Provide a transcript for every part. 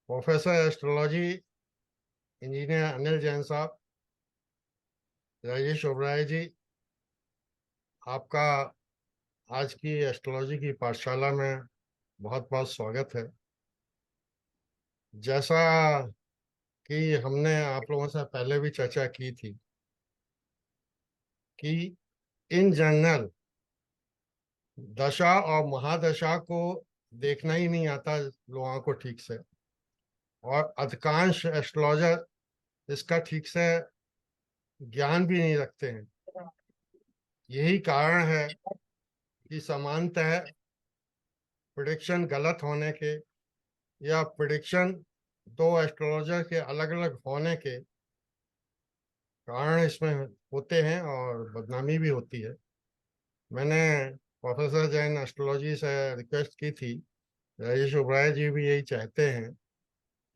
Professor astrology engineer Anil Jain साहब, राजेश ओबराय जी, आपका आज की एस्ट्रोलॉजी की पाठशाला में बहुत बहुत स्वागत है। जैसा कि हमने आप लोगों से पहले भी चर्चा की थी कि इन जनरल दशा और महादशा को देखना ही नहीं आता लोगों को ठीक से, और अधिकांश एस्ट्रोलॉजर इसका ठीक से ज्ञान भी नहीं रखते हैं। यही कारण है कि सामान्यतः प्रिडिक्शन गलत होने के या प्रिडिक्शन दो एस्ट्रोलॉजर के अलग अलग होने के कारण इसमें होते हैं और बदनामी भी होती है। मैंने प्रोफेसर जैन एस्ट्रोलॉजी से रिक्वेस्ट की थी, राजेश ओबराय जी भी यही चाहते हैं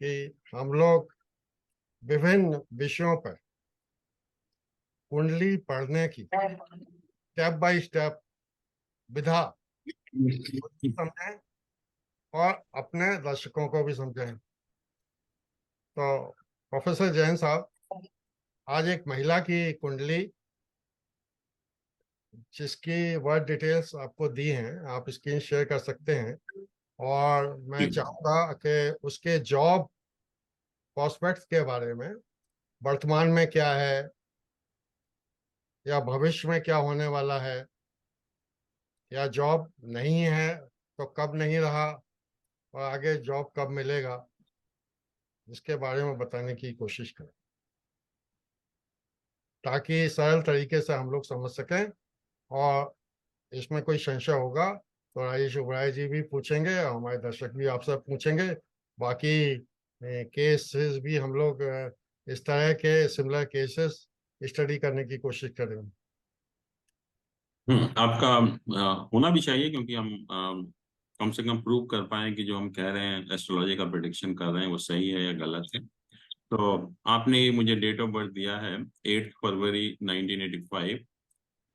कि हम लोग विभिन्न विषयों पर कुंडली पढ़ने की स्टेप बाय स्टेप विधा समझें और अपने दर्शकों को भी समझें। तो प्रोफेसर जैन साहब, आज एक महिला की कुंडली जिसकी वर्ड डिटेल्स आपको दी हैं, आप स्क्रीन शेयर कर सकते हैं, और मैं चाहूँगा कि उसके जॉब प्रोस्पेक्ट्स के बारे में, वर्तमान में क्या है या भविष्य में क्या होने वाला है, या जॉब नहीं है तो कब नहीं रहा और आगे जॉब कब मिलेगा, इसके बारे में बताने की कोशिश करें ताकि सरल तरीके से हम लोग समझ सकें। और इसमें कोई संशय होगा तो राजेश ओबराय जी भी पूछेंगे और हमारे दर्शक भी आपसे पूछेंगे। बाकी केसेस भी हम लोग इस तरह के सिमिलर केसेस स्टडी करने की कोशिश करेंगे। आपका होना भी चाहिए, क्योंकि हम कम से कम प्रूव कर पाए कि जो हम कह रहे हैं, एस्ट्रोलॉजी का प्रिडिक्शन कर रहे हैं, वो सही है या गलत है। तो आपने मुझे डेट ऑफ बर्थ दिया है 8 फरवरी 1985।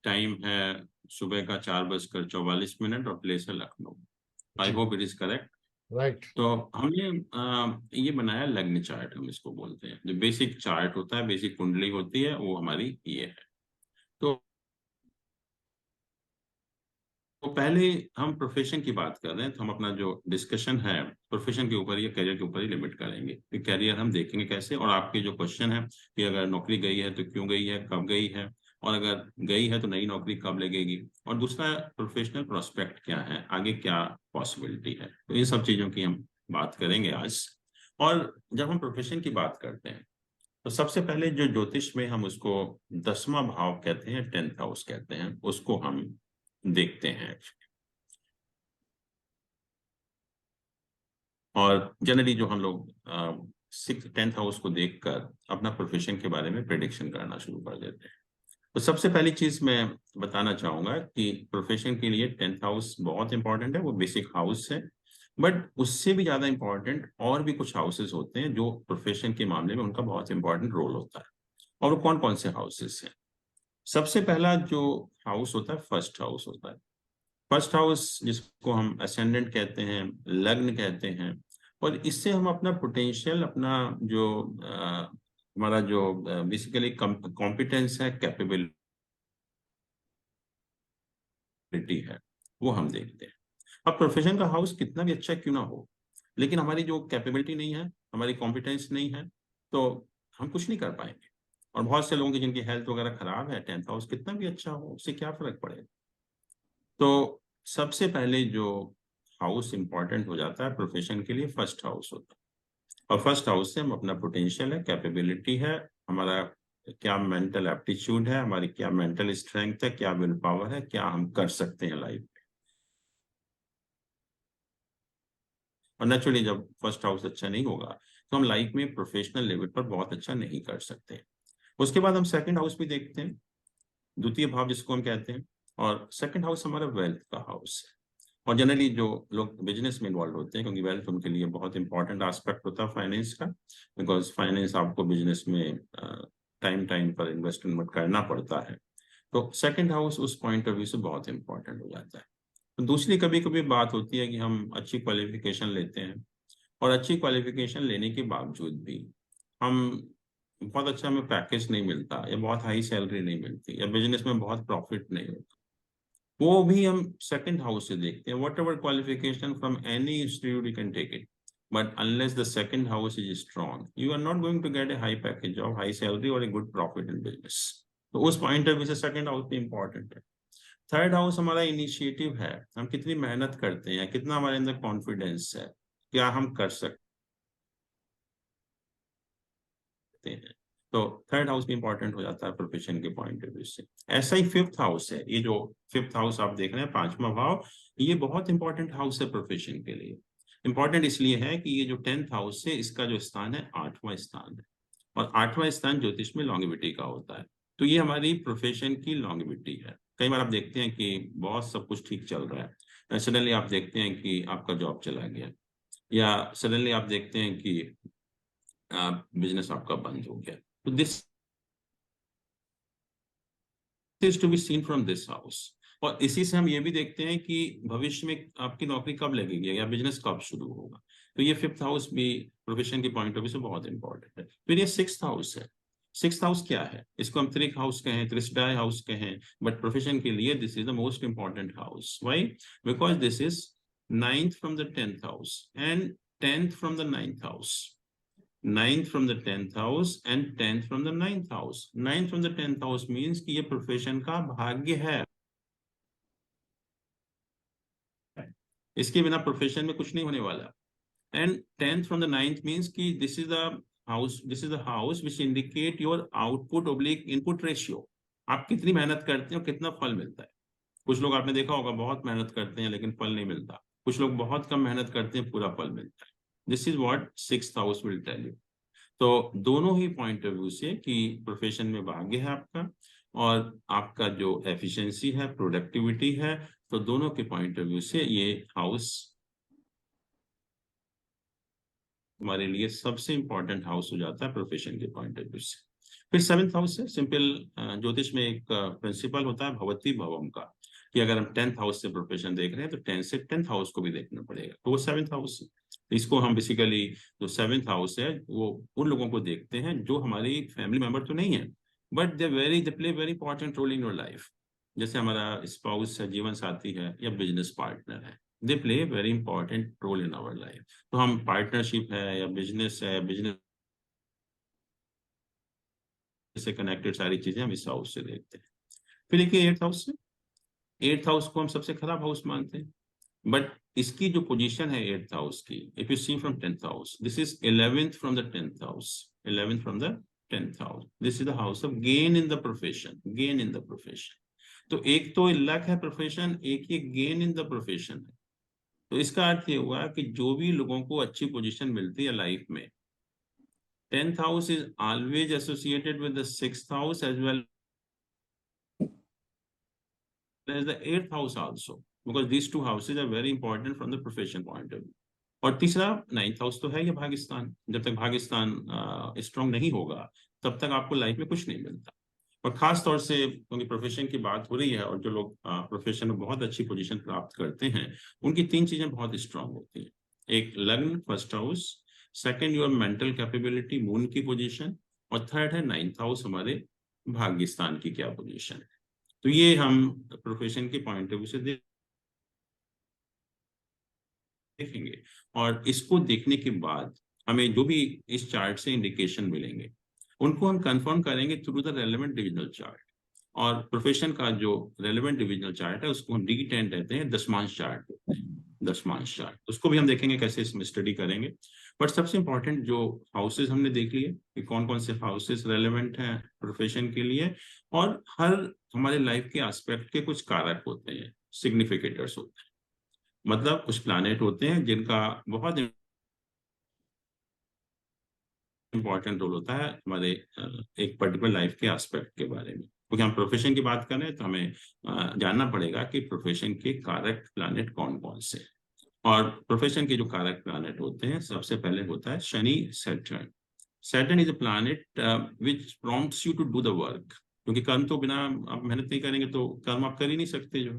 टाइम है सुबह का 4:44 और प्लेस है लखनऊ। आई जी, hope it is correct. Right. तो हमने ये बनाया लग्न चार्ट, हम इसको बोलते हैं। जो बेसिक चार्ट होता है, बेसिक कुंडली होती है, वो हमारी ये है। तो तो पहले हम प्रोफेशन की बात कर रहे हैं, तो हम अपना जो डिस्कशन है प्रोफेशन के ऊपर या करियर के ऊपर ही लिमिट करेंगे कि करियर हम देखेंगे कैसे। और आपके जो क्वेश्चन है कि अगर नौकरी गई है तो क्यों गई है, कब गई है, और अगर गई है तो नई नौकरी कब लगेगी, और दूसरा प्रोफेशनल प्रोस्पेक्ट क्या है, आगे क्या पॉसिबिलिटी है, तो इन सब चीजों की हम बात करेंगे आज। और जब हम प्रोफेशन की बात करते हैं तो सबसे पहले जो ज्योतिष में हम उसको 10वां भाव कहते हैं, 10th हाउस कहते हैं, उसको हम देखते हैं। और जनरली जो हम लोग 10th हाउस को देखकर अपना प्रोफेशन के बारे में प्रेडिक्शन करना शुरू कर देते हैं। तो सबसे पहली चीज मैं बताना चाहूंगा कि प्रोफेशन के लिए 10th हाउस बहुत इंपॉर्टेंट है, वो बेसिक हाउस है। बट उससे भी ज्यादा इंपॉर्टेंट और भी कुछ हाउसेस होते हैं जो प्रोफेशन के मामले में उनका बहुत इंपॉर्टेंट रोल होता है। और वो कौन कौन से हाउसेस हैं? सबसे पहला जो हाउस होता है, फर्स्ट हाउस होता है। फर्स्ट हाउस जिसको हम असेंडेंट कहते हैं, लग्न कहते हैं। और इससे हम अपना पोटेंशियल, अपना जो हमारा जो बेसिकली कॉम्पिटेंस है, कैपेबिलिटी है, वो हम देखते हैं। अब प्रोफेशन का हाउस कितना भी अच्छा क्यों ना हो, लेकिन हमारी जो कैपेबिलिटी नहीं है, हमारी कॉम्पिटेंस नहीं है, तो हम कुछ नहीं कर पाएंगे। और बहुत से लोगों की जिनकी हेल्थ वगैरह खराब है, 10th हाउस कितना भी अच्छा हो, उससे क्या फर्क पड़ेगा। तो सबसे पहले जो हाउस इंपॉर्टेंट हो जाता है प्रोफेशन के लिए, फर्स्ट हाउस होता है। और फर्स्ट हाउस से हम अपना पोटेंशियल है, कैपेबिलिटी है, हमारा क्या मेंटल एप्टीट्यूड है, हमारी क्या मेंटल स्ट्रेंथ है, क्या विल पावर है, क्या हम कर सकते हैं लाइफ में। और नेचुरली जब फर्स्ट हाउस अच्छा नहीं होगा तो हम लाइफ में प्रोफेशनल लेवल पर बहुत अच्छा नहीं कर सकते। उसके बाद हम सेकंड हाउस भी देखते हैं, द्वितीय भाव जिसको हम कहते हैं। और सेकंड हाउस हमारा वेल्थ का हाउस है। और जनरली जो लोग बिजनेस में इन्वॉल्व होते हैं, क्योंकि वेल्थ उनके लिए बहुत इंपॉर्टेंट एस्पेक्ट होता है फाइनेंस का, बिकॉज फाइनेंस आपको बिजनेस में टाइम टाइम पर इन्वेस्टमेंट करना पड़ता है। तो सेकंड हाउस उस पॉइंट ऑफ व्यू से बहुत इंपॉर्टेंट हो जाता है। तो दूसरी कभी कभी बात होती है कि हम अच्छी क्वालिफिकेशन लेते हैं और अच्छी क्वालिफिकेशन लेने के बावजूद भी हम बहुत अच्छा हमें पैकेज नहीं मिलता, या बहुत हाई सैलरी नहीं मिलती, या बिजनेस में बहुत प्रॉफिट नहीं होता, वो भी हम सेकंड हाउस से देखते हैं. Whatever qualification from any institute you can take it, but unless the second house is strong you are not going to get a high package of high salary और a good profit in business. तो उस point of view से second house भी important है. Third house हमारा initiative है, हम कितनी मेहनत करते हैं, कितना हमारे अंदर कॉन्फिडेंस है, क्या हम कर सकते हैं. तो थर्ड हाउस भी इंपॉर्टेंट हो जाता है प्रोफेशन के पॉइंट ऑफ व्यू से. ऐसा ही फिफ्थ हाउस है, ये जो फिफ्थ हाउस आप देख रहे हैं, पांचवा भाव, ये बहुत इंपॉर्टेंट हाउस है प्रोफेशन के लिए. इंपॉर्टेंट इसलिए है कि ये जो 10th हाउस है, इसका जो स्थान है 8वां स्थान है, और 8वां स्थान ज्योतिष में लॉन्गेविटी का होता है. तो ये हमारी प्रोफेशन की लॉन्गेविटी है. कई बार आप देखते हैं कि बहुत सब कुछ ठीक चल रहा है, सडनली आप देखते हैं कि आपका जॉब चला गया, या सडनली आप देखते हैं कि बिजनेस आपका बंद हो गया. तो this is to be seen from this house. और इसी से हम ये भी देखते हैं कि भविष्य में आपकी नौकरी कब लगेगी या बिजनेस कब शुरू होगा. तो ये फिफ्थ हाउस भी प्रोफेशन के पॉइंट ऑफ व्यू से बहुत इंपॉर्टेंट है. फिर ये सिक्स्थ हाउस है. सिक्स्थ हाउस क्या है? इसको हम त्रिक हाउस कहें, त्रिस्टाय हाउस कहें, बट प्रोफेशन के लिए this is the most important house. Why? Because this is 9th from the 10th house and 10th from the 9th house. 9th from the 10th house and 10th from the 9th house. 9th from the 10th house means कि ये profession का भाग्य है. इसके बिना profession में कुछ नहीं होने वाला. And 10th from the 9th means कि this is the house which indicate your output oblique input ratio. आप कितनी मेहनत करते हैं और कितना फल मिलता है. कुछ लोग आपने देखा होगा बहुत मेहनत करते हैं लेकिन फल नहीं मिलता. कुछ लोग बहुत कम मेहनत करते हैं, पूरा फल मिलता है. This is what sixth house will tell you. तो दोनों ही पॉइंट ऑफ व्यू से कि प्रोफेशन में भाग्य है आपका और आपका जो एफिशिएंसी है, प्रोडक्टिविटी है, तो दोनों के पॉइंट ऑफ व्यू से ये हाउस हमारे लिए सबसे इंपॉर्टेंट हाउस हो जाता है प्रोफेशन के पॉइंट ऑफ व्यू से. फिर 7th हाउस है. सिंपल ज्योतिष में एक प्रिंसिपल होता है भवती भवम का, कि अगर हम 10th हाउस से प्रोफेशन देख रहे हैं तो 10 से 10th हाउस को भी देखना पड़ेगा. तो वो 7th हाउस है. इसको हम बेसिकली जो 7th हाउस है वो उन लोगों को देखते हैं जो हमारी फैमिली मेंबर तो नहीं है, but they play very important role in your life. जैसे हमारा स्पाउस है, जीवन साथी है, या बिजनेस पार्टनर है, they play very important role in our life. तो हम पार्टनरशिप है या बिजनेस है, बिजनेस से कनेक्टेड सारी चीजें हम इस हाउस से देखते हैं. फिर देखिए 8th हाउस से. 8th हाउस को हम सबसे खराब हाउस मानते हैं, बट इसकी जो पोजीशन है 8th हाउस की, if you see from 10th house, this is 11th from the 10th house. 11th from the 10th house. This is the house of gain in the profession. Gain in the profession. तो एक तो luck है profession, एक ये gain in the profession है. तो इसका अर्थ ये हुआ कि जो भी लोगों को अच्छी पोजीशन मिलती है लाइफ में, 10th house is always associated with the 6th house as well as the 8th house also, because these two houses are very important from the profession point of view. और तीसरा 9th house तो है ये भाग्यस्थान. जब तक भाग्यस्थान strong नहीं होगा तब तक आपको लाइफ में कुछ नहीं मिलता. और खास तौर से क्योंकि प्रोफेशन की बात हो रही है और जो लोग प्रोफेशन में बहुत अच्छी पोजीशन प्राप्त करते हैं, उनकी 3 चीजें बहुत स्ट्रांग होती हैं. एक लग्न, first house, second your mental capability, moon की पोजीशन, और थर्ड है 9th हाउस, हमारे भाग्यस्थान की क्या पोजीशन है. तो ये हम प्रोफेशन के पॉइंट ऑफ व्यू से देखेंगे. और इसको देखने के बाद हमें जो भी इस चार्ट से इंडिकेशन मिलेंगे उनको हम कंफर्म करेंगे through the relevant divisional chart. और प्रोफेशन का जो रेलेवेंट डिविजनल चार्ट है उसको हम D10 कहते हैं, दशमांश चार्ट. दशमांश चार्ट उसको भी हम देखेंगे कैसे इसमें स्टडी करेंगे. बट सबसे इंपॉर्टेंट जो हाउसेस हमने देख लिए कि कौन कौन से हाउसेस रेलेवेंट हैं प्रोफेशन के लिए, और हर हमारे लाइफ के एस्पेक्ट के कुछ कारक होते हैं, सिग्निफिकेटर्स होते हैं. मतलब कुछ प्लैनेट होते हैं जिनका बहुत इंपॉर्टेंट रोल होता है हमारे एक पर्टिकुलर लाइफ के एस्पेक्ट के बारे में. क्योंकि हम प्रोफेशन की बात कर रहे हैं तो हमें जानना पड़ेगा कि प्रोफेशन के कारक प्लैनेट कौन कौन से. और प्रोफेशन के जो कारक प्लैनेट होते हैं, सबसे पहले होता है Shani, Saturn. Saturn is a planet which prompts you to do the work. क्योंकि कर्म तो बिना आप मेहनत नहीं करेंगे तो कर्म आप कर ही नहीं सकते जो.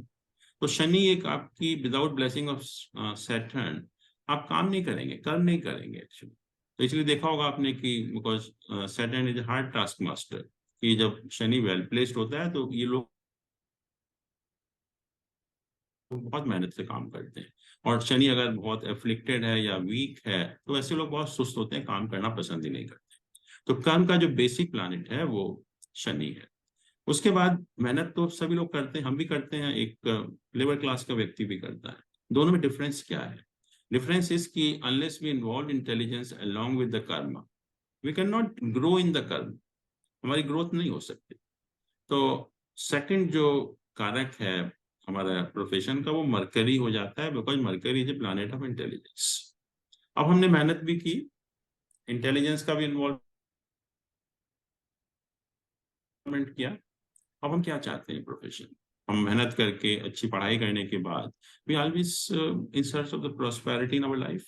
तो शनि एक आपकी विदाउट ब्लेसिंग ऑफ सैटर्न आप काम नहीं करेंगे, कर्म नहीं करेंगे एक्चुअली। तो इसलिए देखा होगा आपने कि because Saturn is hard task master, कि जब शनि वेल प्लेस्ड होता है तो ये लोग बहुत मेहनत से काम करते हैं। और शनि अगर बहुत एफ्लिक्टेड है या वीक है तो ऐसे लोग बहुत सुस्त होते हैं, काम करना पसंद ही नहीं करते। तो कर्म का जो बेसिक प्लैनेट है वो शनि है। उसके बाद मेहनत तो सभी लोग करते हैं, हम भी करते हैं, एक लेबर क्लास का व्यक्ति भी करता है। दोनों में डिफरेंस क्या है? डिफरेंस इज कि unless we involve intelligence along with the karma, we can not grow in the karma, हमारी ग्रोथ नहीं हो सकती। तो सेकंड जो कारक है हमारा प्रोफेशन का, वो मरकरी हो जाता है, because mercury is a planet of intelligence. अब हमने मेहनत भी की, इंटेलिजेंस का भी इन्वॉल्वमेंट किया, अब हम क्या चाहते हैं प्रोफेशन? हम मेहनत करके अच्छी पढ़ाई करने के बाद we always in search of the prosperity in our life,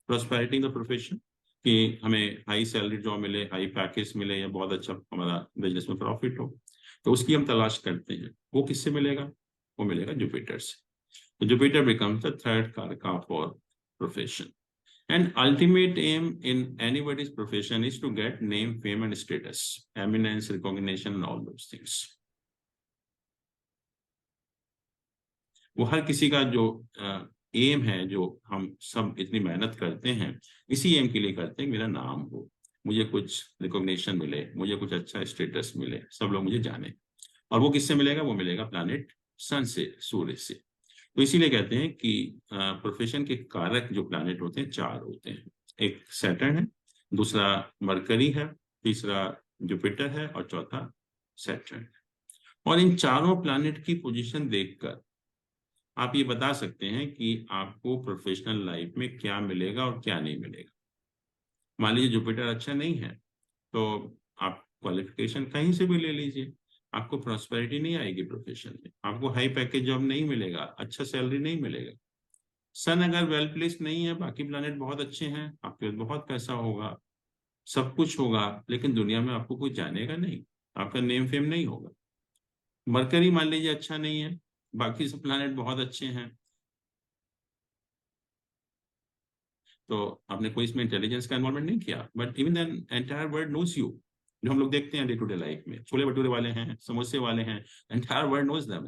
prosperity in the profession, कि हमें हाई सैलरी जॉब मिले, हाई पैकेज मिले, या बहुत अच्छा हमारा बिजनेस में प्रॉफिट हो। तो उसकी हम तलाश करते हैं। वो किससे मिलेगा? वो मिलेगा जुपिटर से। तो जुपिटर बिकम्स द थर्ड कारका for profession. And ultimate aim in anybody's profession is to get name, fame, and status, eminence, recognition, and all those things. वो हर किसी का जो एम है, जो हम सब इतनी मेहनत करते हैं, इसी एम के लिए करते हैं, मेरा नाम हो, मुझे कुछ रिकॉग्निशन मिले, मुझे कुछ अच्छा स्टेटस मिले, सब लोग मुझे जाने। और वो किससे मिलेगा? वो मिलेगा प्लैनेट सन से, सूर्य से। तो इसीलिए कहते हैं कि प्रोफेशन के कारक जो प्लैनेट होते हैं 4 होते हैं। एक सैटर्न है, दूसरा मरकरी है, तीसरा जुपिटर है, और चौथा सैटर्न। और इन चारों प्लैनेट की पोजीशन देखकर आप ये बता सकते हैं कि आपको प्रोफेशनल लाइफ में क्या मिलेगा और क्या नहीं मिलेगा। मान लीजिए जुपिटर अच्छा नहीं है तो आप क्वालिफिकेशन कहीं से भी ले लीजिए, आपको प्रॉस्पेरिटी नहीं आएगी प्रोफेशन में, आपको हाई पैकेज जॉब नहीं मिलेगा, अच्छा सैलरी नहीं मिलेगा। सन अगर वेल प्लेस्ड नहीं है, बाकी प्लैनेट बहुत अच्छे हैं, आपके पास बहुत पैसा होगा, सब कुछ होगा, लेकिन दुनिया में आपको कोई जानेगा नहीं, आपका नेम फेम नहीं होगा। मरकरी मान लीजिए अच्छा नहीं है, बाकी सब प्लैनेट बहुत अच्छे हैं, तो आपने कोई इसमें इंटेलिजेंस का इन्वॉल्वमेंट नहीं किया, but even then entire world knows you. जो हम लोग देखते हैं डे टू डे लाइफ में, छोले भटूरे वाले हैं, समोसे वाले हैं, एंटायर वर्ल्ड नोज देम,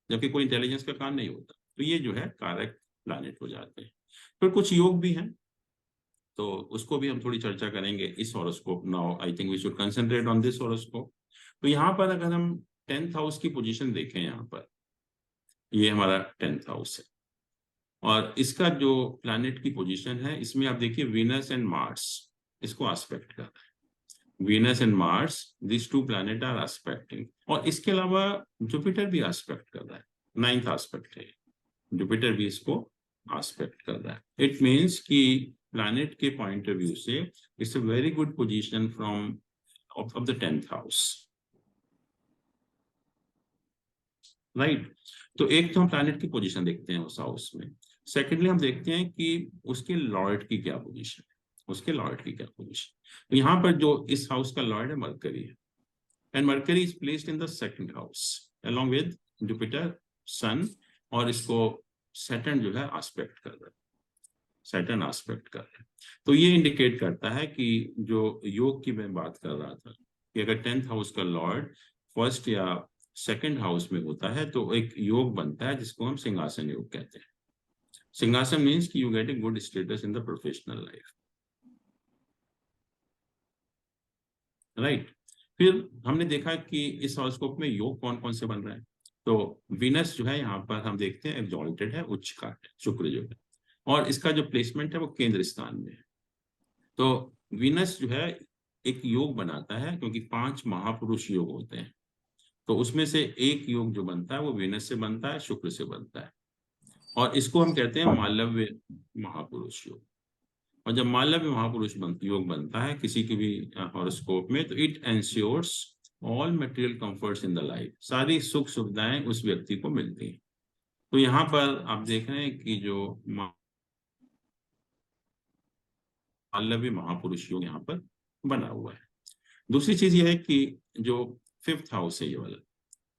जबकि कोई इंटेलिजेंस का काम नहीं होता। तो ये जो है कारक प्लैनेट हो जाते हैं। फिर कुछ योग भी हैं, तो उसको भी हम थोड़ी चर्चा करेंगे इस horoscope. Now I think we should concentrate on this horoscope. तो यहाँ पर अगर हम 10th हाउस की पोजीशन देखें, यहाँ पर ये हमारा 10th हाउस है, और इसका जो प्लैनेट की पोजीशन है, इसमें आप देखिए वीनस एंड मार्स इसको एस्पेक्ट कर रहा है। Venus and Mars, this two planet are aspecting. और इसके अलावा जुपिटर भी एस्पेक्ट कर रहा है, 9th एस्पेक्ट है, जुपिटर भी इसको एस्पेक्ट कर रहा है। इट मीन्स कि प्लैनेट के पॉइंट ऑफ व्यू से it's a very good position from of the 10th house, right. तो एक तो हम प्लैनेट की पोजीशन देखते हैं उस हाउस में। सेकेंडली हम देखते हैं कि उसके लॉर्ड की क्या पोजीशन है, उसके लॉर्ड की क्या पोजीशन। तो यहाँ पर जो इस हाउस का लॉर्ड है मरकरी है, and Mercury is placed in the second house along with Jupiter, Sun, और इसको सैटर्न जो है एस्पेक्ट कर रहा है, सैटर्न एस्पेक्ट कर रहा है। तो ये इंडिकेट करता है कि जो योग की मैं बात कर रहा था, कि अगर 10th हाउस का लॉर्ड फर्स्ट या सेकंड हाउस में होता है तो एक योग बनता है जिसको हम सिंहासन योग कहते हैं। सिंहासन मीन्स कि you get a good status in the professional life, right. फिर हमने देखा कि इस हॉरोस्कोप में योग कौन कौन से बन रहे हैं। तो वीनस जो है यहाँ पर हम देखते हैं एक्सॉल्टेड है, उच्च का है, शुक्र जो है, और इसका जो प्लेसमेंट है वो केंद्र स्थान में है। तो वीनस जो है एक योग बनाता है, क्योंकि 5 महापुरुष योग होते हैं, तो उसमें से एक योग जो बनता है वो वीनस से बनता है, शुक्र से बनता है, और इसको हम कहते हैं मालव्य महापुरुष योग। और जब मालव्य महापुरुष योग बनता है किसी की भी हॉरोस्कोप में, तो it ensures all material comforts in the life, सारी सुख सुविधाएं उस व्यक्ति को मिलती हैं। तो यहाँ पर आप देख रहे हैं कि जो मालव्य महापुरुष योग यहाँ पर बना हुआ है। दूसरी चीज ये है कि जो 5th हाउस है, ये वाला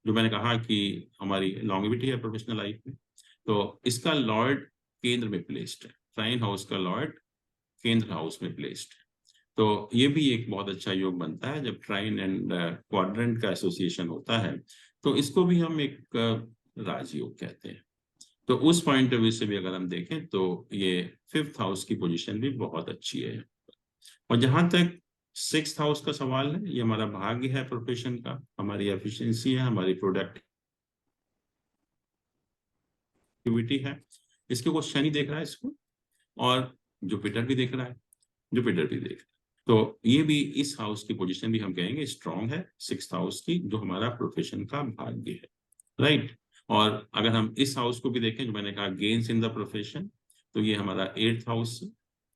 जो मैंने कहा कि हमारी लॉन्गेविटी है प्रोफेशनल लाइफ में, तो इसका लॉर्ड केंद्र में प्लेस्ड है, ट्राइन हाउस का लॉर्ड केंद्र हाउस में प्लेस्ड है। तो ये भी एक बहुत अच्छा योग बनता है जब ट्राइन एंड क्वाड्रेंट का एसोसिएशन होता है, तो इसको भी हम एक राजयोग कहते हैं। तो उस पॉइंट ऑफ व्यू से भी अगर हम देखें तो ये 5th हाउस की पोजीशन भी बहुत अच्छी है। और जहां तक 6th हाउस का सवाल है, ये हमारा भाग्य है प्रोफेशन का, हमारी एफिशिएंसी है, हमारी प्रोडक्टिविटी है। इसके को शनि देख रहा है इसको, और जुपिटर भी देख रहा है, जुपिटर भी देख रहा है। तो ये भी इस हाउस की पोजीशन भी हम कहेंगे स्ट्रांग है 6th हाउस की, जो हमारा प्रोफेशन का भाग्य है, राइट। और अगर हम इस हाउस को भी देखें, जो मैंने कहा गेन्स इन द प्रोफेशन, तो ये हमारा 8th हाउस है।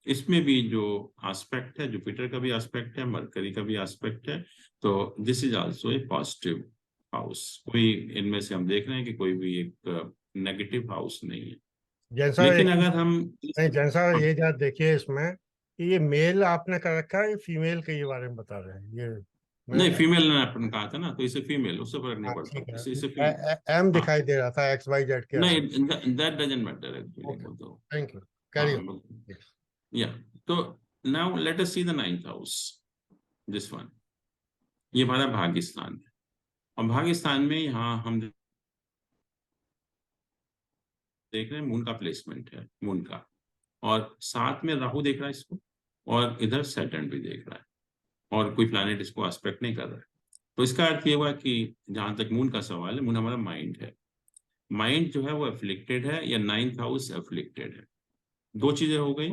इसमें भी जो एस्पेक्ट है, जुपिटर का भी एस्पेक्ट है, मरकरी का भी एस्पेक्ट है, तो this is also a positive house. कोई इनमें से हम देख रहे हैं कि कोई भी एक नेगेटिव हाउस नहीं है। जैसा लेकिन अगर हम नहीं, जैसा ये जा देखिए इसमें कि ये मेल आपने कर रखा है, फीमेल के ये बारे में बता रहे हैं ये मैं। नहीं, फीमेल ने अपन कहा था ना, तो इसे फीमेल, उससे फर्क नहीं हाँ पड़ता, ठीक है, इसे फीमेल। एम हाँ, दिखाई दे रहा था XYZ के नहीं, आगे। That doesn't matter actually, okay, वो तो थैंक यू, हाँ कैरी बिल्कुल। ऑन। या तो now let us see the 9th house, this one. ये हमारा भाग्य स्थान है, और भाग्य स्थान में यहाँ हम देख रहे हैं मून का प्लेसमेंट है, मून का, और साथ में राहु देख रहा है इसको, और इधर सैटर्न भी देख रहा है, और कोई प्लैनेट इसको एस्पेक्ट नहीं कर रहा है। तो इसका अर्थ ये हुआ कि जहां तक मून का सवाल है, मून हमारा माइंड है, माइंड जो है वो अफ्लिक्टेड है, या 9th हाउस अफ्लिक्टेड है। दो चीजें हो गई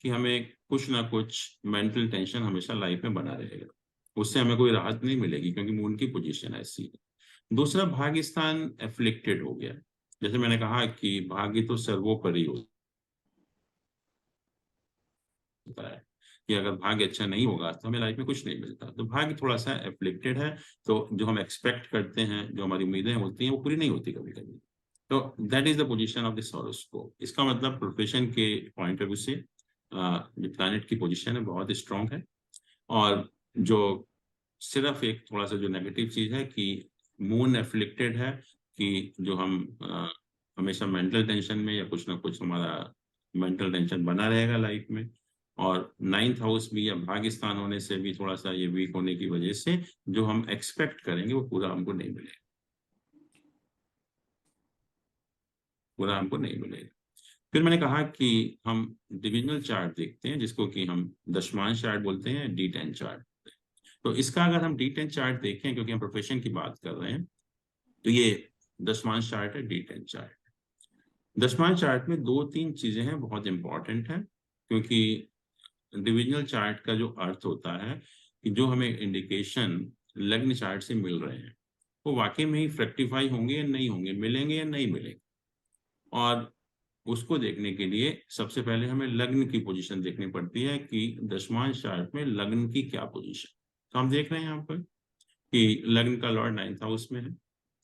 कि हमें कुछ ना कुछ मेंटल टेंशन हमेशा लाइफ में बना रहेगा, उससे हमें कोई राहत नहीं मिलेगी, क्योंकि मून की पोजीशन ऐसी है। दूसरा, भाग्य स्थान एफ्लिक्टेड हो गया। जैसे मैंने कहा कि भाग्य तो सर्वोपरि होता है, कि अगर भाग्य अच्छा नहीं होगा तो हमें लाइफ में कुछ नहीं मिलता। तो भाग्य थोड़ा सा एफ्लिक्टेड है, तो जो हम एक्सपेक्ट करते हैं, जो हमारी उम्मीदें होती हैं, वो पूरी नहीं होती कभी कभी। तो that is the position of this horoscope. इसका मतलब प्रोफेशन के पॉइंट ऑफ व्यू से जो प्लैनेट की पोजीशन है बहुत स्ट्रांग है। और जो सिर्फ एक थोड़ा सा जो नेगेटिव चीज है कि मून एफ्लिक्टेड है, कि जो हम हमेशा मेंटल टेंशन में, या कुछ ना कुछ हमारा मेंटल टेंशन बना रहेगा लाइफ में। और 9th हाउस भी या भाग्य स्थान होने से भी थोड़ा सा ये वीक होने की वजह से जो हम एक्सपेक्ट करेंगे वो पूरा हमको नहीं मिलेगा, पूरा हमको नहीं मिलेगा। फिर मैंने कहा कि हम डिविजनल चार्ट देखते हैं, जिसको कि हम दशमांश चार्ट बोलते हैं, D10 चार्ट। तो इसका अगर हम D10 चार्ट देखें, क्योंकि हम प्रोफेशन की बात कर रहे हैं, तो ये दशमांश चार्ट है, D10 चार्ट। दशमांश चार्ट में दो तीन चीजें हैं बहुत इंपॉर्टेंट है, क्योंकि डिविजनल चार्ट का जो अर्थ होता है कि जो हमें इंडिकेशन लग्न चार्ट से मिल रहे हैं, वो वाकई में ही फ्रेक्टिफाई होंगे या नहीं होंगे, मिलेंगे या नहीं मिलेंगे। और उसको देखने के लिए सबसे पहले हमें लग्न की पोजीशन देखनी पड़ती है कि दशमांश चार्ट में लग्न की क्या पोजीशन। तो हम देख रहे हैं यहाँ पर कि लग्न का लॉर्ड 9th हाउस में है।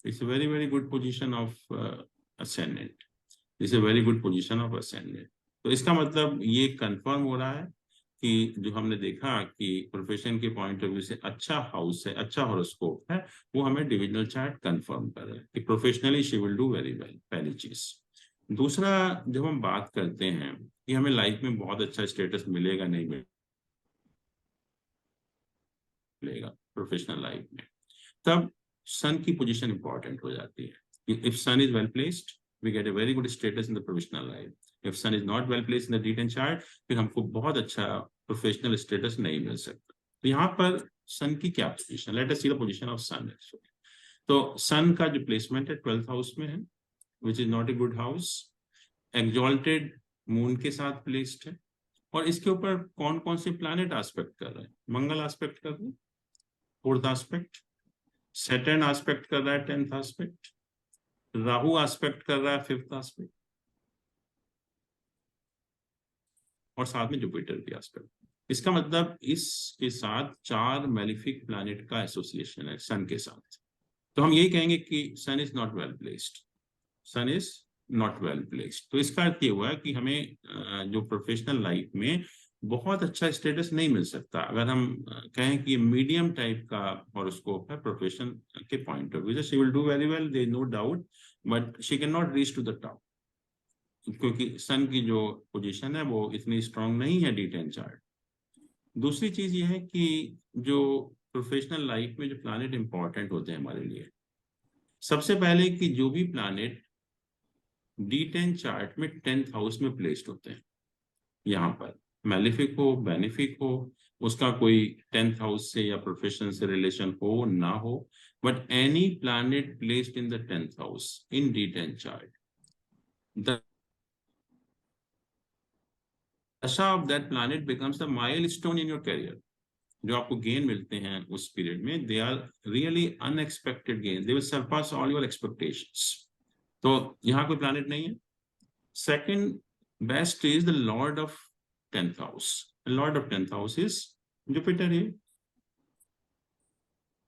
It's very very good position of ascendant, it's a very good position of ascendant. तो इसका मतलब ये कंफर्म हो रहा है कि जो हमने देखा कि प्रोफेशन के पॉइंट ऑफ व्यू से अच्छा हाउस है, अच्छा हॉरोस्कोप है, वो हमें डिविजनल चार्ट कंफर्म कर रहा है कि professionally she will do very well, पहली चीज। दूसरा, जब हम बात करते हैं कि हमें लाइफ में बहुत अच्छा स्टेटस मिलेगा नहीं मिलेगा प्रोफेशनल लाइफ में, तब सन की पोजीशन इंपॉर्टेंट हो जाती है। If sun is well placed, we get a very good status in the professional life. If sun is not well placed in the D10 chart, फिर हमको बहुत अच्छा प्रोफेशनल स्टेटस नहीं मिल सकता। तो यहाँ पर सन की क्या position, let us see the position of Sun. तो सन का जो प्लेसमेंट है 12th हाउस में है, विच is not a good house. Exalted moon के साथ प्लेस्ड है, और इसके ऊपर कौन कौन से प्लैनेट एस्पेक्ट कर रहे हैं? मंगल एस्पेक्ट कर रहे हैं, 4th एस्पेक्ट। सैटर्न एस्पेक्ट कर रहा है, 10th एस्पेक्ट। राहु एस्पेक्ट कर रहा है, 5th एस्पेक्ट, और साथ में जुपिटर भी एस्पेक्ट। इसका मतलब इसके साथ 4 मैलिफिक प्लैनेट का एसोसिएशन है सन के साथ। तो हम यही कहेंगे कि Sun is not well placed, Sun is not well placed. तो इसका अर्थ ये हुआ है कि हमें जो प्रोफेशनल लाइफ में बहुत अच्छा स्टेटस नहीं मिल सकता। अगर हम कहें कि मीडियम टाइप का हॉरोस्कोप है प्रोफेशन के पॉइंट ऑफ व्यू से, she will do very well, there is no doubt, but she can not reach to the top. क्योंकि सन की जो पोजीशन है वो इतनी स्ट्रांग नहीं है D10 चार्ट। दूसरी चीज ये है कि जो प्रोफेशनल लाइफ में जो प्लैनेट इंपॉर्टेंट होते हैं हमारे लिए, सबसे पहले कि जो भी प्लैनेट D10 चार्ट में 10th हाउस में प्लेस्ड होते हैं, यहाँ पर मैलिफिक हो बेनिफिक हो, उसका कोई 10th हाउस से या प्रोफेशन से रिलेशन हो ना हो, but any planet placed in the 10th house in D10 chart, the dasha of that planet becomes the milestone in your career. जो आपको गेन मिलते हैं उस पीरियड में, they are really unexpected gain, they will surpass all your expectations. तो यहाँ कोई planet नहीं है। Second best is the lord of 10th house. Lord of 10th house is Jupiter है।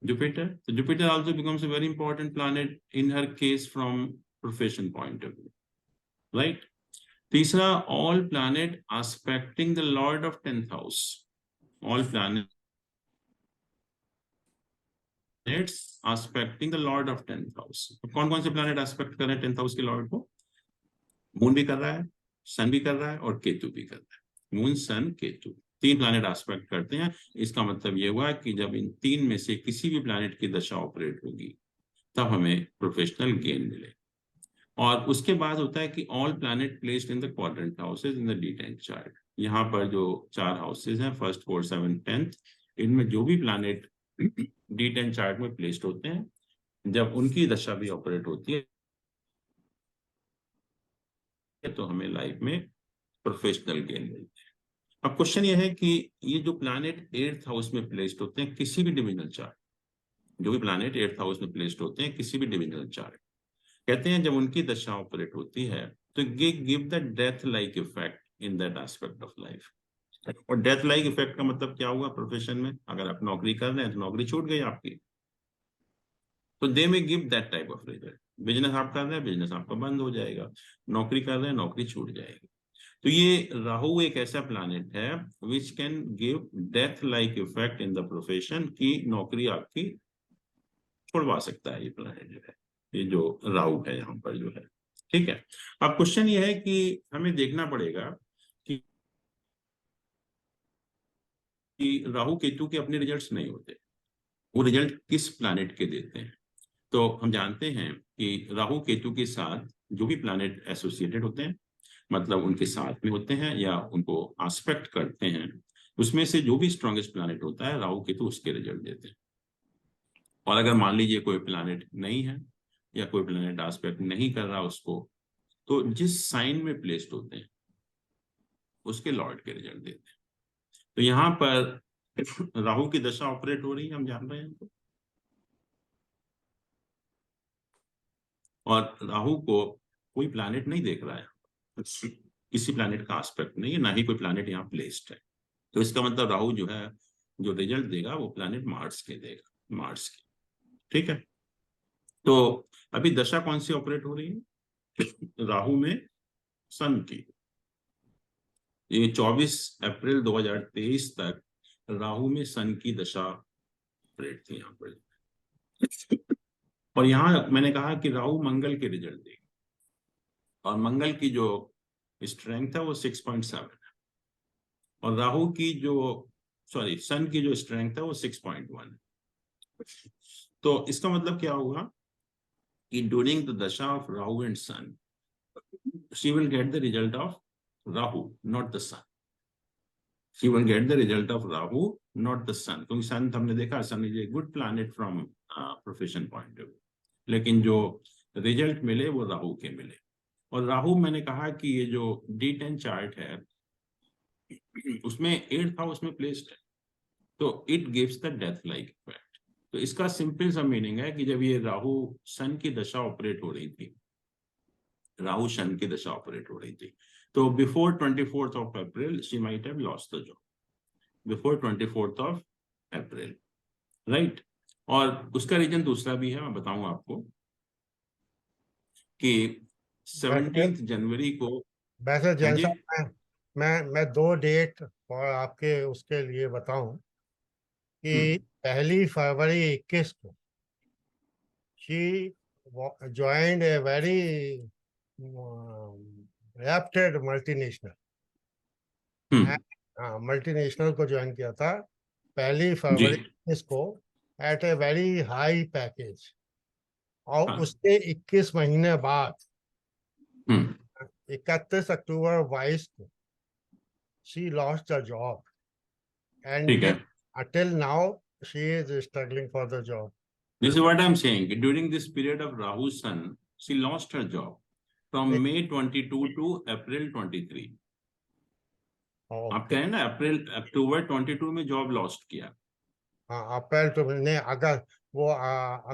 Jupiter. So Jupiter also becomes a very important planet in her case from profession point of view, right? तीसरा, all planet aspecting the Lord of 10th house. All planets aspecting the Lord of 10th house. कौन कौन से planet aspect कर रहे हैं 10th house के Lord को? Moon भी कर रहा है, सन भी कर रहा है और केतु भी कर रहा है। Moon sun Ketu 3 planet aspect करते हैं। इसका मतलब ये हुआ कि जब इन 3 में से किसी भी प्लैनेट की दशा ऑपरेट होगी तब हमें प्रोफेशनल गेन मिले। और उसके बाद होता है कि all planet placed in the quadrant houses in the D10 chart. यहाँ पर जो 4 हाउसेज हैं, फर्स्ट 4 7 10th, इनमें जो भी प्लैनेट D10 चार्ट में प्लेस्ड होते हैं, जब उनकी दशा भी ऑपरेट होती है तो हमें लाइफ में प्रोफेशनल गेन मिलते हैं। अब क्वेश्चन ये है कि ये जो प्लैनेट 8th हाउस में प्लेस्ड होते हैं किसी भी डिविजनल चार्ट, जो भी प्लैनेट 8th हाउस में प्लेस्ड होते हैं किसी भी डिविजनल चार्ट, कहते हैं जब उनकी दशा ऑपरेट होती है तो give the death like effect in that aspect of life. और डेथ लाइक इफेक्ट का मतलब क्या हुआ प्रोफेशन में? अगर आप नौकरी कर रहे हैं तो नौकरी छूट गई आपकी, तो दे में give that type of result. Business आप कर रहे हैं, बिजनेस आपका बंद हो जाएगा। नौकरी कर रहे हैं, नौकरी छूट जाएगी। तो ये राहु एक ऐसा प्लैनेट है which can give death like effect in the profession, की नौकरी आपकी छुड़वा सकता है ये प्लैनेट जो है, ये जो राहु है यहाँ पर जो है। ठीक है। अब क्वेश्चन ये है कि हमें देखना पड़ेगा कि राहु केतु के अपने रिजल्ट्स नहीं होते, वो रिजल्ट किस प्लैनेट के देते हैं। तो हम जानते हैं कि राहु केतु के साथ जो भी प्लैनेट एसोसिएटेड होते हैं, मतलब उनके साथ में होते हैं या उनको एस्पेक्ट करते हैं, उसमें से जो भी स्ट्रॉन्गेस्ट प्लैनेट होता है राहु केतु उसके रिजल्ट देते हैं। और अगर मान लीजिए कोई प्लैनेट नहीं है या कोई प्लैनेट एस्पेक्ट नहीं कर रहा उसको, तो जिस साइन में प्लेस्ड होते हैं उसके लॉर्ड के रिजल्ट देते हैं। तो यहाँ पर राहु की दशा ऑपरेट हो रही है, हम जान रहे हैं। और राहु को कोई प्लैनेट नहीं देख रहा है, किसी प्लैनेट का एस्पेक्ट नहीं है, ना ही कोई प्लैनेट यहाँ प्लेस्ड है। तो इसका मतलब राहु जो है, जो रिजल्ट देगा वो प्लैनेट मार्स के देगा, मार्स के। ठीक है। तो अभी दशा कौन सी ऑपरेट हो रही है? राहु में सन की। ये 24 अप्रैल 2023 तक राहु में सन की दशा ऑपरेट थी यहाँ पर। और यहाँ मैंने कहा कि राहु मंगल के रिजल्ट देगा, और मंगल की जो स्ट्रेंथ है वो 6.7 है, और राहु की जो सन की जो स्ट्रेंथ है वो 6.1 है। तो इसका मतलब क्या होगा कि during the dasha of Rahu and Sun, she will get the result of Rahu, not the Sun. She will get the result of Rahu, not the Sun, क्योंकि सन हमने देखा Sun is a good planet from profession point of view, लेकिन जो result मिले वो राहु के मिले। और राहु मैंने कहा कि ये जो D10 चार्ट है उसमें 8th हाउस में प्लेस्ड है, तो it gives the death like effect. तो इसका सिंपल सा मीनिंग है कि जब ये राहु सन की दशा ऑपरेट हो रही थी, राहु सन की दशा ऑपरेट हो रही थी, तो before 24th of April she might have lost the job, before 24th of April, right. और उसका रीजन दूसरा भी है, मैं बताऊं आपको कि 17 जनवरी को। वैसे हाँ जैन जी। साहब, मैं 2 डेट और आपके उसके लिए बताऊं कि 1 फरवरी 21 को शी ज्वाइंड ए वेरी एप्टेड मल्टीनेशनल, हाँ मल्टीनेशनल को ज्वाइन किया था 1 फरवरी जी। इसको at a very high package, और हाँ। उसके 21 महीने बाद हम्म। 31 अक्टूबर 22 को शी लॉस्ट द जॉब ठीक एंड है। until now she is struggling for the job. This is what I'm saying. During this period of Rahu's son, she lost her job from नहीं, May 22 to April 23. आप okay, कहें ना अप्रैल अक्टूबर 22 में job lost किया। हाँ अप्रैल तो नहीं, अगर वो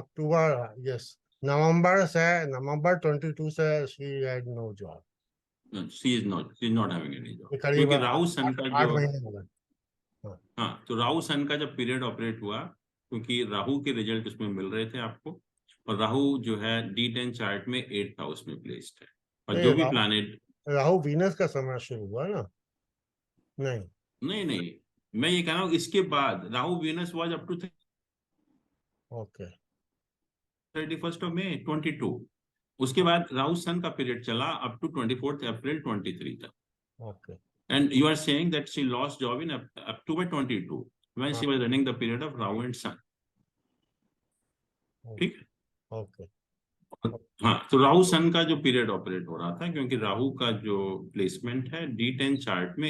अक्टूबर, यस, नवंबर 22 से she had no job. She is not having any job, करीब क्योंकि राहु सन का जो, 8 महीने हो गए। हाँ, हाँ, तो राहु सन का जब पीरियड ऑपरेट हुआ, क्योंकि राहु के रिजल्ट उसमें मिल रहे थे आपको, और राहु जो है D10 चार्ट में 8th हाउस में प्लेस्ड है, और नहीं जो भी प्लैनेट, राहु वीनस का समय शुरू हुआ ना, नहीं, नहीं नहीं, मैं ये कह रहा हूँ इसके बाद Rahu Venus was up to okay 31 of May 22। उसके बाद राहु सन का पीरियड चला अप टू 24 अप्रैल 23 तक। Okay, And you are saying that she lost job in October 22 when हाँ she was running the period of Rahu and Sun. ठीक है। Okay, हाँ, तो राहु सन का जो पीरियड ऑपरेट हो रहा था, क्योंकि राहु का जो प्लेसमेंट है D10 चार्ट में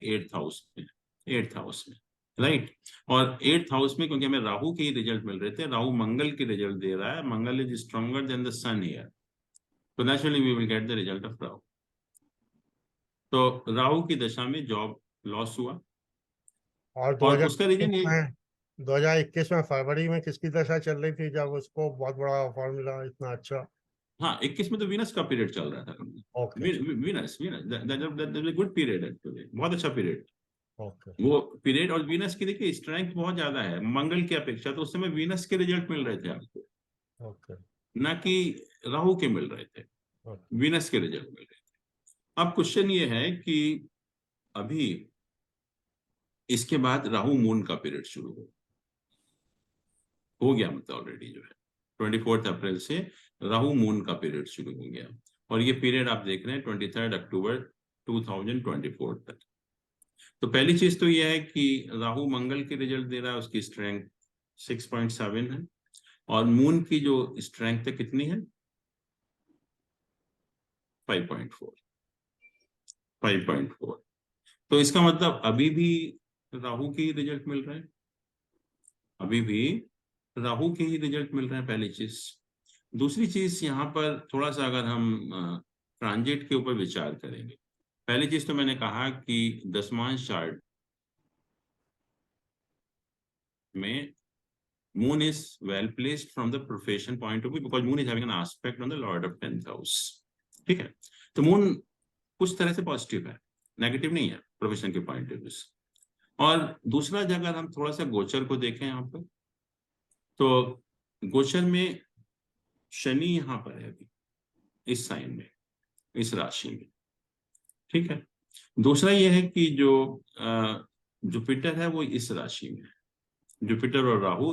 8th हाउस में, 8th हाउस में, राइट। और 8th हाउस में क्योंकि हमें राहु के ही रिजल्ट मिल रहे थे, राहु मंगल के रिजल्ट दे रहा है, Mangal is stronger than the Sun here, तो naturally we will get the result of Rahu. तो राहु की दशा में जॉब लॉस हुआ, और और उसका 2021 रीजन ये, में 2021 में फरवरी में किसकी दशा चल रही थी जब उसको बहुत बड़ा ऑफर मिला इतना अच्छा? हाँ 21 में तो वीनस का पीरियड चल रहा था। Okay Venus Venus good period actually, बहुत अच्छा पीरियड ओके वो पीरियड। और वीनस की देखिए स्ट्रेंथ बहुत ज्यादा है मंगल की अपेक्षा, तो उस समय वीनस के रिजल्ट मिल रहे थे आपको, ओके ना कि राहु के मिल रहे थे, ओके, वीनस के रिजल्ट मिल रहे थे। अब क्वेश्चन ये है कि अभी इसके बाद राहु मून का पीरियड शुरू हो गया, मतलब ऑलरेडी जो है 24 अप्रैल से राहु मून का पीरियड शुरू हो गया, और ये पीरियड आप देख रहे हैं 23 अक्टूबर 2024 तक। तो पहली चीज तो यह है कि राहु मंगल के रिजल्ट दे रहा है, उसकी स्ट्रेंथ 6.7 है, और मून की जो स्ट्रेंथ है कितनी है 5.4, 5.4। तो इसका मतलब अभी भी राहु के ही रिजल्ट मिल रहे हैं, अभी भी राहु के ही रिजल्ट मिल रहे हैं, पहली चीज। दूसरी चीज यहाँ पर थोड़ा सा अगर हम ट्रांजिट के ऊपर विचार करेंगे, पहली चीज तो मैंने कहा कि दशमांश चार्ट में moon is well placed from the profession point of view because moon is having an aspect on the lord of 10th house। ठीक है, तो मून कुछ तरह से पॉजिटिव है, नेगेटिव नहीं है प्रोफेशन के पॉइंट ऑफ व्यू से। और दूसरा अगर हम थोड़ा सा गोचर को देखें यहाँ पर, तो गोचर में शनि यहाँ पर है अभी इस साइन में, इस राशि में, ठीक है। दूसरा यह है कि जो जुपिटर है वो इस राशि में, जुपिटर और राहु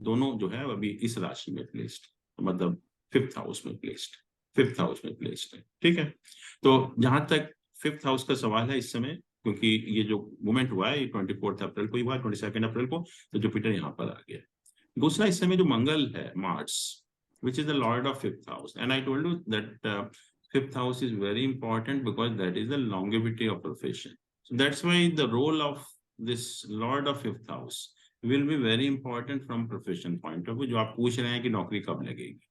दोनों जो है अभी इस राशि में प्लेस्ड, मतलब 5th हाउस में प्लेस्ड, 5th हाउस में प्लेस्ड है, ठीक है। तो जहां तक 5th हाउस का सवाल है इस समय, क्योंकि ये जो मूवमेंट हुआ है 24 अप्रैल को ही हुआ, 22 अप्रैल को, तो जुपिटर यहाँ पर आ गया। दूसरा इस समय जो मंगल है, Mars, which is the lord of 5th house, and I told you that 5th house is very important because that is the longevity of profession, so that's why the role of this lord of 5th house will be very important from profession point of view। जो आप पूछ रहे हैं कि नौकरी कब लगेगी,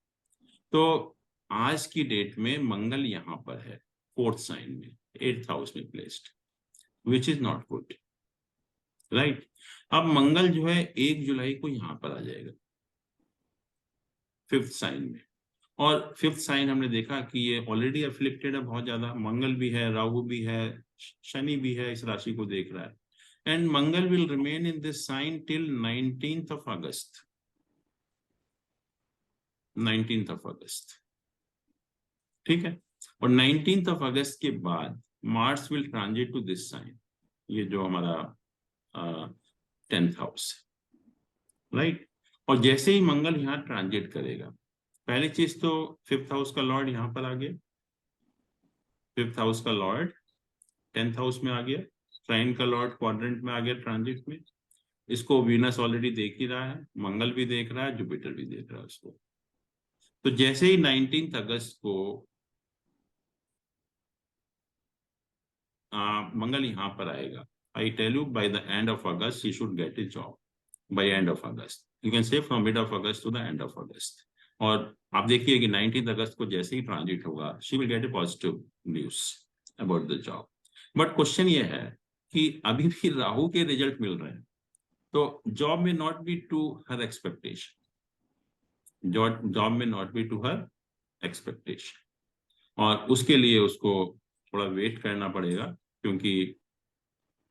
तो आज की डेट में मंगल यहाँ पर है 4th साइन में, 8th हाउस में placed, which is not good, right। अब मंगल जो है 1 जुलाई को यहाँ पर आ जाएगा 5th साइन में, और 5th साइन हमने देखा कि ये ऑलरेडी अफ्लिक्टेड है बहुत ज्यादा, मंगल भी है, राहु भी है, शनि भी है, इस राशि को देख रहा है, and Mangal will remain in this sign till 19th of August, 19th of August, ठीक है। और 19th of August के बाद Mars will transit to this sign, ये जो हमारा 10th हाउस है, राइट। और जैसे ही मंगल यहाँ ट्रांजिट करेगा, पहली चीज तो 5th हाउस का लॉर्ड यहाँ पर आ गया, 5th हाउस का लॉर्ड 10th हाउस में आ गया, ट्राइन का लॉर्ड क्वाड्रेंट में आ गया ट्रांजिट में। इसको वीनस ऑलरेडी देख ही रहा है, मंगल भी देख रहा है, जुपिटर भी देख रहा है उसको। तो जैसे ही 19 अगस्त को मंगल यहाँ पर आएगा, I tell you by the end of August she should get a job, by end of August, you can say from mid of August to the end of August. और आप देखिए कि 19 अगस्त को जैसे ही ट्रांजिट होगा, she will get a positive news about the job. But question ये है कि अभी भी राहु के रिजल्ट मिल रहे हैं, तो जॉब में not be to her expectation, job में not be to her expectation, और उसके लिए उसको थोड़ा वेट करना पड़ेगा, क्योंकि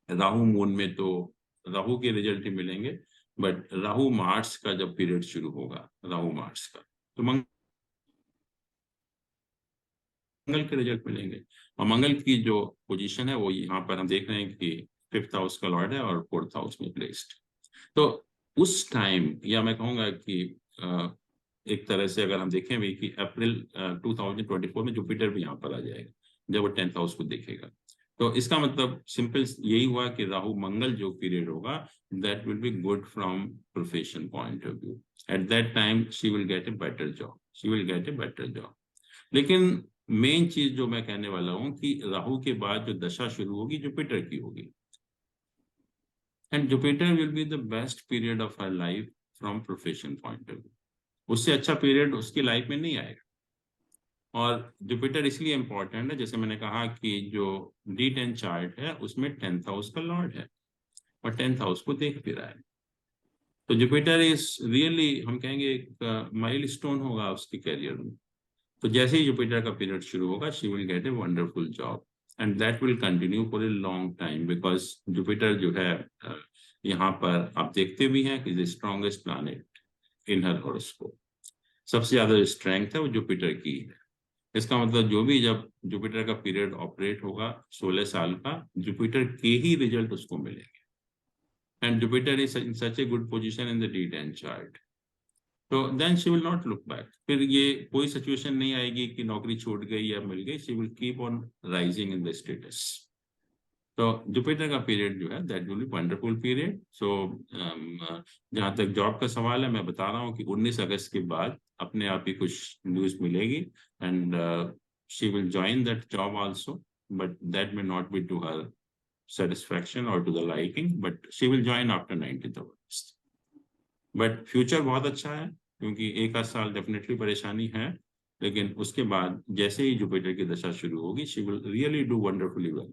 राहु मून में तो राहु के रिजल्ट ही मिलेंगे। बट राहु मार्स का जब पीरियड शुरू होगा, राहु मार्स का, तो मंगल के रिजल्ट मिलेंगे। और मंगल की जो पोजीशन है वो यहाँ पर हम देख रहे हैं कि 5th हाउस का लॉर्ड है और 4th हाउस में प्लेस्ड। तो उस टाइम, या मैं कहूंगा कि एक तरह से अगर हम देखें भी कि अप्रैल 2024 में जुपिटर भी यहाँ पर आ जाएगा जब वो 10th हाउस को देखेगा। तो इसका मतलब सिंपल यही हुआ कि राहु मंगल जो पीरियड होगा, that will be good from profession point of view. At that time she will get a better job, she will get a better job. लेकिन मेन चीज जो मैं कहने वाला हूं कि राहु के बाद जो दशा शुरू होगी जुपिटर की होगी, and Jupiter will be the best period of her life from profession point of view. उससे अच्छा पीरियड उसकी लाइफ में नहीं आएगा। और जुपिटर इसलिए इंपॉर्टेंट है, जैसे मैंने कहा कि जो D10 चार्ट है उसमें 10th हाउस का लॉर्ड है और 10th हाउस को देख भी रहा है। तो जुपिटर इज रियली, हम कहेंगे, एक माइलस्टोन होगा उसके करियर में। तो जैसे ही जुपिटर का पीरियड शुरू होगा, she will get a wonderful job, and that will continue for a long time, because Jupiter जो है यहाँ पर आप देखते भी हैं कि the strongest planet in her horoscope, सबसे ज्यादा स्ट्रेंथ है वो जुपिटर की है। इसका मतलब जो भी जब जुपिटर का पीरियड ऑपरेट होगा 16 साल का, जुपिटर के ही रिजल्ट उसको मिलेंगे, and Jupiter is in such a good position in the D10 chart. तो then she will not look back, फिर ये कोई सिचुएशन नहीं आएगी कि नौकरी छूट गई या मिल गई, she will keep on rising in the status. तो जुपिटर का पीरियड जो है that will be wonderful period. So जहां तक जॉब का सवाल है, मैं बता रहा हूँ कि 19 अगस्त के बाद अपने आप ही कुछ न्यूज मिलेगी, and she will join that job also, but that may not be to her satisfaction or to the liking, but she will join after 19th of August. But future बहुत अच्छा है, क्योंकि एक आध साल डेफिनेटली परेशानी है, लेकिन उसके बाद जैसे ही जुपिटर की दशा शुरू होगी, she will really do wonderfully well.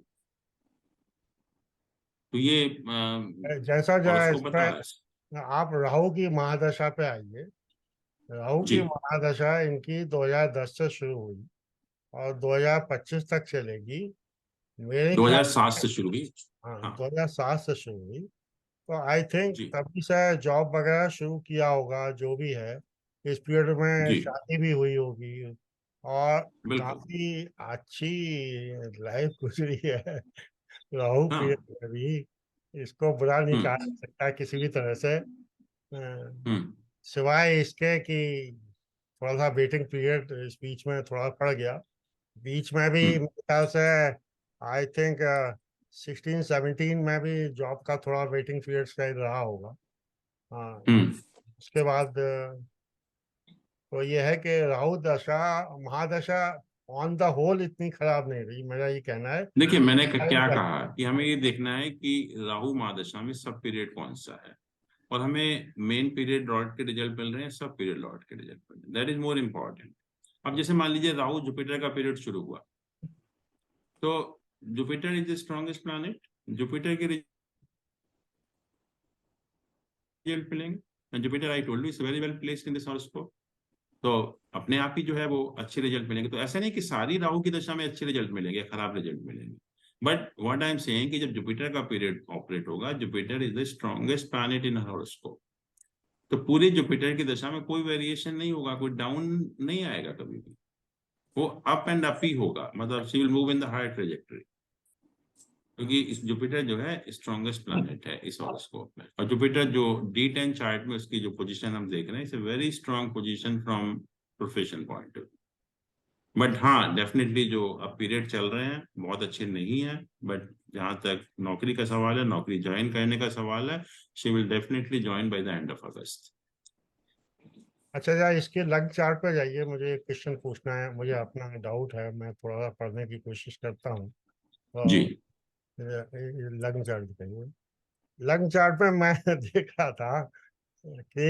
तो ये जैसा जो है हॉरोस्कोप बता रहा है। इसमें आप राहु की महादशा पे आइए। राहु की जी, महादशा इनकी 2010 से शुरू हुई और 2025 तक चलेगी मेरे ख्याल 2007 से। से शुरू हुई। हाँ, हाँ 2007 से शुरू हुई। तो आई थिंक जी तभी से जॉब वगैरह शुरू किया होगा जो भी है। इस पीरियड में जी, शादी भी हुई होगी और बिल्कुल। काफी अच्छी लाइफ गुजरी है राहु हाँ। पीरियड में भी। इसको बुरा नहीं कहा जा हम्म सकता किसी भी तरह से, हम्म सिवाय इसके कि थोड़ा सा वेटिंग पीरियड इस बीच में थोड़ा पड़ गया। बीच में भी हम्म मेरे ख्याल से आई थिंक 16-17 में भी जॉब का थोड़ा वेटिंग पीरियड शायद रहा होगा। हाँ, हम्म उसके बाद तो ये है कि राहु दशा महादशा ऑन द होल इतनी खराब नहीं रही, मेरा ये कहना है। देखिए, मैंने टाइम क्या का कहा कि हमें ये देखना है कि राहु महादशा में सब पीरियड कौन सा है, और हमें मेन पीरियड लॉर्ड के रिजल्ट मिल रहे हैं, सब पीरियड लॉर्ड के रिजल्ट मिल रहे हैं, दैट इज मोर इम्पोर्टेंट। अब जैसे मान लीजिए राहु जुपिटर का पीरियड शुरू हुआ, तो Jupiter is the strongest planet, Jupiter के रिजल्ट मिलेंगे। Jupiter, I told you, is very well placed in this horoscope, तो अपने आप ही जो है वो अच्छे रिजल्ट मिलेंगे। तो ऐसा नहीं कि सारी राहु की दशा में अच्छे रिजल्ट मिलेंगे, खराब रिजल्ट मिलेंगे। But what I am saying कि जब जुपिटर का पीरियड ऑपरेट होगा, Jupiter is the strongest planet in horoscope, तो पूरे जुपिटर की दशा में कोई वेरिएशन नहीं होगा, कोई डाउन नहीं आएगा कभी भी, वो अप एंड अप ही होगा, मतलब she will move in the higher trajectory, क्योंकि इस जुपिटर जो है स्ट्रॉन्गेस्ट प्लैनेट है इस हॉरोस्कोप में। और जुपिटर जो D10 चार्ट में उसकी जो पोजीशन हम देख रहे हैं, it's a very strong position from profession point of view. But हाँ, डेफिनेटली जो अब पीरियड चल रहे हैं बहुत अच्छे नहीं है, बट जहां तक नौकरी का सवाल है, नौकरी ज्वाइन करने का सवाल है, she will definitely join by the end of अगस्त। अच्छा यार, इसके लंग चार्ट पे जाइए, मुझे एक क्वेश्चन पूछना है, मुझे अपना डाउट है, मैं थोड़ा सा पढ़ने की कोशिश करता हूँ। जी तो लंग चार्ट दिखाइए। लंग चार्ट में मैं देख रहा था कि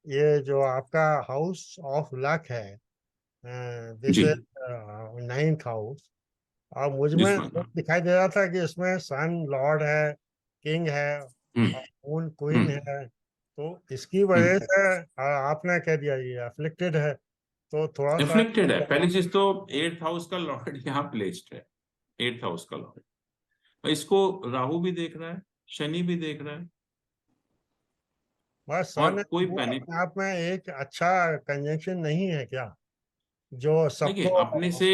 ये जो आपका हाउस ऑफ लक है, दिस जी, इज 9th हाउस, और मुझ में दिस वन, हाँ। दिखाई दे रहा था कि इसमें सन लॉर्ड है, किंग है, हम्म और मून क्वीन हम्म है। तो इसकी वजह से आपने कह दिया ये अफ्लिक्टेड है, तो थोड़ा सा। एफ्लिक्टेड है। पहली चीज तो 8th हाउस का लॉर्ड यहाँ प्लेस्ड है, 8th हाउस का लॉर्ड। और इसको राहु भी देख रहा है, शनि भी देख रहा है, बस और सन कोई वो पैनिक। अपने आप में एक अच्छा कंजंक्शन नहीं है क्या, जो देखिए, सबको। अपने से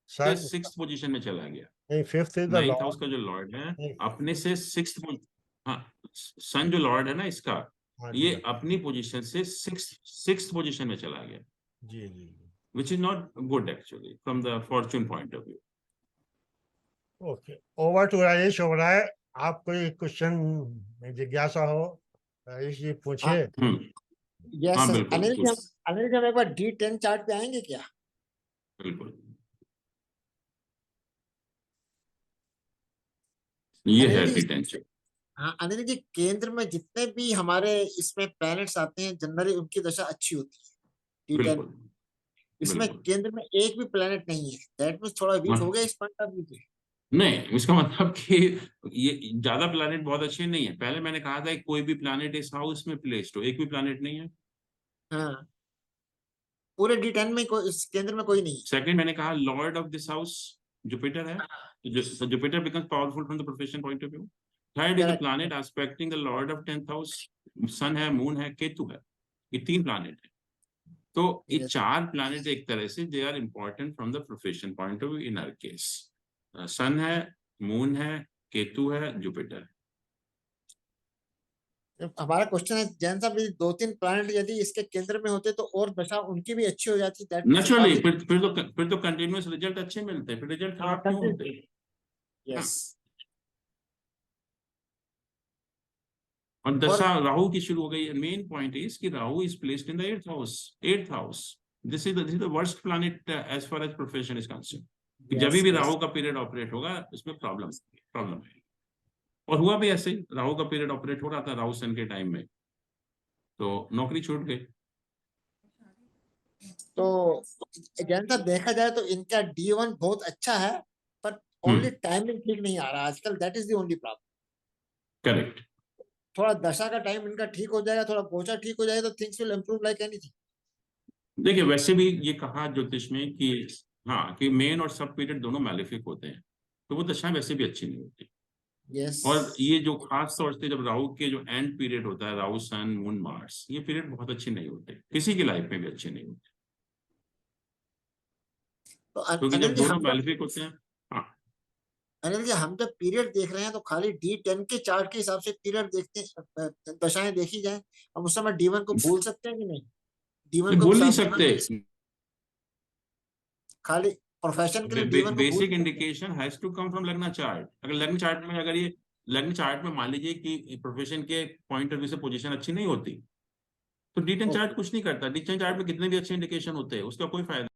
सन, 6th पोजीशन में चला गया। नहीं, 5th is the 9th house Lord. का जो लॉर्ड है नहीं, अपने से 6th, हाँ, सन जो लॉर्ड है ना इसका, हाँ जी, ये अपनी पोजीशन से 6th पोजीशन में चला गया, जी जी जी। Which is not good actually from the fortune point of view. Okay, over to Rajesh हो रहा है। आप कोई क्वेश्चन जिज्ञासा हो, राजेश जी हाँ, पूछिए। यस हाँ, सर। बिल्कुल कुछ, अनिल जी हम एक बार D10 चार्ट पे आएंगे क्या? बिल्कुल। ये अनिल है जी, डिटेंशन। हाँ अनिल जी, केंद्र में जितने भी हमारे इसमें प्लैनेट्स आते हैं जनरली उनकी दशा अच्छी होती है D10। बिल्कुल इसमें बिल्कुल। केंद्र में एक भी प्लैनेट नहीं है, दैट मीन्स थोड़ा वीक हो हाँ, गया इस पॉइंट ऑफ व्यू पे। नहीं, इसका मतलब कि ये ज्यादा प्लैनेट बहुत अच्छे नहीं है। पहले मैंने कहा था कि कोई भी प्लैनेट इस हाउस में प्लेस्ड हो, एक भी प्लैनेट नहीं है। हाँ, पूरे D10 में कोई, इस केंद्र में कोई नहीं है। सेकंड, मैंने कहा lord of this house Jupiter है, तो Jupiter becomes powerful from the profession point of view. Third is the correct. Planet aspecting the lord of 10th house, Sun है, मून है, केतु है। ये 3 प्लैनेट है। तो ये यस, 4 प्लैनेट एक तरह से they are important from the profession point of view in our case. Sun है, मून है, केतु है, जुपिटर है। हमारा क्वेश्चन है जैन साहब, यदि 2-3 प्लैनेट यदि इसके केंद्र में होते तो और दशा उनकी भी अच्छी हो जाती, दैट मीन्स नेचुरली, ऑब्वियस। फिर तो कंटिन्यूअस रिजल्ट अच्छे मिलते हैं, फिर रिजल्ट खराब क्यों होते हैं? हाँ। यस। और और दशा राहु की शुरू हो गई। मेन पॉइंट इज कि Rahu is placed in the 8th house. 8th house, this is the worst planet as far as profession is concern. जब यस भी यस, राहु का पीरियड ऑपरेट होगा इसमें प्रॉब्लम है। और हुआ भी ऐसे ही, राहु का पीरियड ऑपरेट हो रहा था राहु सन के टाइम में, तो नौकरी छूट गई। तो जैन साहब देखा जाए तो इनका D1 बहुत अच्छा है, पर ओनली हम्म, टाइमिंग ठीक नहीं आ रहा आजकल, that is the only problem. Correct. थोड़ा दशा का टाइम इनका ठीक हो जाएगा, थोड़ा गोचा ठीक हो जाएगा, तो things will improve like anything. देखिए, वैसे भी ये कहा ज्योतिष में कि हाँ, कि मेन और सब पीरियड दोनों मैलेफिक होते हैं, तो वो दशाएं वैसे भी अच्छी नहीं होती। यस। और ये जो खास तौर से जब राहु के जो एंड पीरियड होता है, राहु सन मून मार्स, ये पीरियड बहुत अच्छे नहीं होते, किसी की लाइफ में भी अच्छे नहीं होते, तो क्योंकि अनिल जब जी दोनों हम जब मैलेफिक होते हैं। हाँ, अनिल जी हम जब पीरियड देख रहे हैं तो खाली D10 के चार्ट के हिसाब से पीरियड देखते हैं, दशाएं देखी जाए, हम उस समय D1 को भूल सकते हैं कि नहीं? D1 नहीं, को बोल नहीं समझ, सकते। खाली प्रोफेशन के लिए D1 को भूल बेसिक सकते हैं? Indication has to come from लग्न चार्ट। अगर लग्न चार्ट में, अगर ये लग्न चार्ट में मान लीजिए कि प्रोफेशन के पॉइंट ऑफ व्यू से पोजीशन अच्छी नहीं होती, तो D10 चार्ट ओके। कुछ नहीं करता। D10 चार्ट में कितने भी अच्छे इंडिकेशन होते हैं उसका कोई फायदा